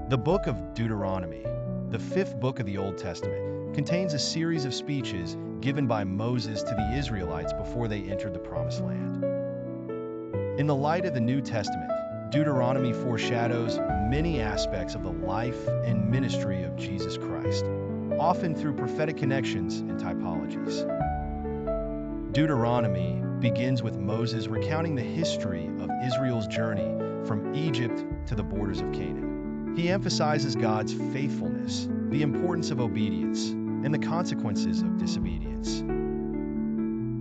The Book of Deuteronomy, the fifth book of the Old Testament, contains a series of speeches given by Moses to the Israelites before they entered the Promised Land. In the light of the New Testament, Deuteronomy foreshadows many aspects of the life and ministry of Jesus Christ, often through prophetic connections and typologies. Deuteronomy begins with Moses recounting the history of Israel's journey from Egypt to the borders of Canaan. He emphasizes God's faithfulness, the importance of obedience, and the consequences of disobedience.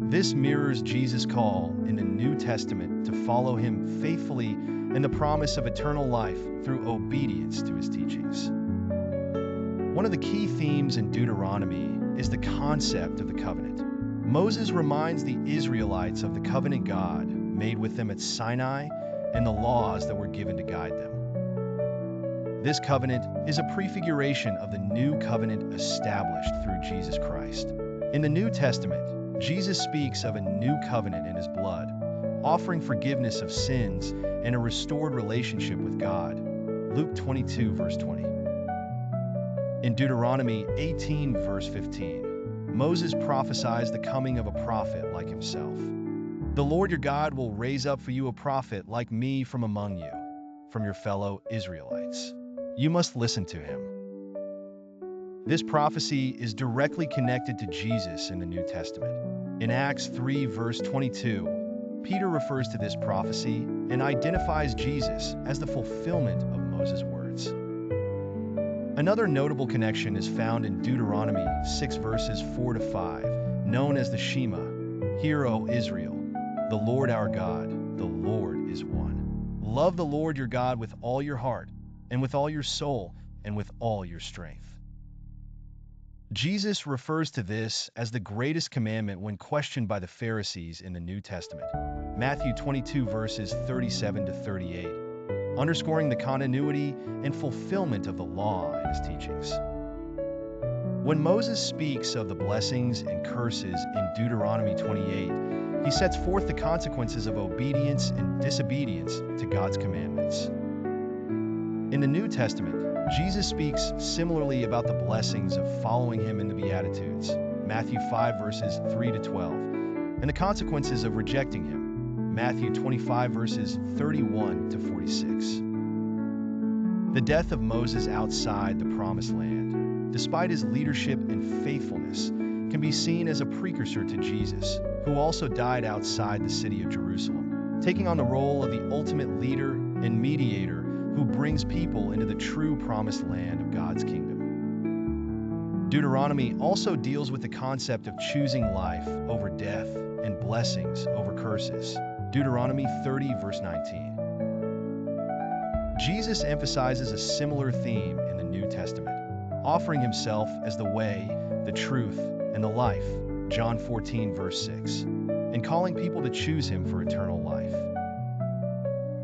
This mirrors Jesus' call in the New Testament to follow him faithfully and the promise of eternal life through obedience to his teachings. One of the key themes in Deuteronomy is the concept of the covenant. Moses reminds the Israelites of the covenant God made with them at Sinai and the laws that were given to guide them. This covenant is a prefiguration of the new covenant established through Jesus Christ. In the New Testament, Jesus speaks of a new covenant in his blood, offering forgiveness of sins and a restored relationship with God. Luke 22, verse 20. In Deuteronomy 18, verse 15, Moses prophesies the coming of a prophet like himself. The Lord your God will raise up for you a prophet like me from among you, from your fellow Israelites. You must listen to him. This prophecy is directly connected to Jesus in the New Testament. In Acts 3, verse 22, Peter refers to this prophecy and identifies Jesus as the fulfillment of Moses' words. Another notable connection is found in Deuteronomy 6, verses 4 to 5, known as the Shema. Hear, O Israel, the Lord our God, the Lord is one. Love the Lord your God with all your heart, and with all your soul, and with all your strength. Jesus refers to this as the greatest commandment when questioned by the Pharisees in the New Testament. Matthew 22, verses 37 to 38, underscoring the continuity and fulfillment of the law in his teachings. When Moses speaks of the blessings and curses in Deuteronomy 28, he sets forth the consequences of obedience and disobedience to God's commandments. In the New Testament, Jesus speaks similarly about the blessings of following him in the Beatitudes, Matthew 5, verses 3 to 12, and the consequences of rejecting him, Matthew 25, verses 31 to 46. The death of Moses outside the Promised Land, despite his leadership and faithfulness, can be seen as a precursor to Jesus, who also died outside the city of Jerusalem, taking on the role of the ultimate leader and mediator who brings people into the true promised land of God's kingdom. Deuteronomy also deals with the concept of choosing life over death and blessings over curses. Deuteronomy 30, verse 19. Jesus emphasizes a similar theme in the New Testament, offering himself as the way, the truth, and the life, John 14, verse 6, and calling people to choose him for eternal life.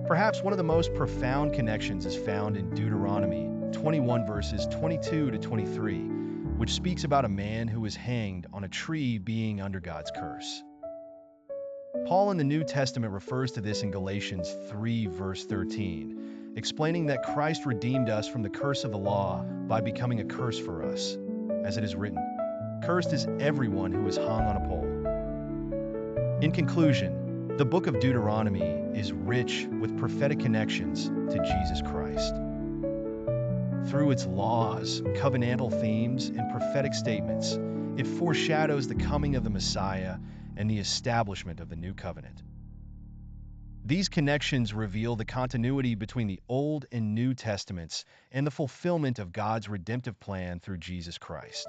Perhaps one of the most profound connections is found in Deuteronomy 21, verses 22 to 23, which speaks about a man who was hanged on a tree being under God's curse. Paul in the New Testament refers to this in Galatians 3, verse 13, explaining that Christ redeemed us from the curse of the law by becoming a curse for us. As it is written, "Cursed is everyone who is hung on a pole." In conclusion, the Book of Deuteronomy is rich with prophetic connections to Jesus Christ. Through its laws, covenantal themes, and prophetic statements, it foreshadows the coming of the Messiah and the establishment of the new covenant. These connections reveal the continuity between the Old and New Testaments and the fulfillment of God's redemptive plan through Jesus Christ.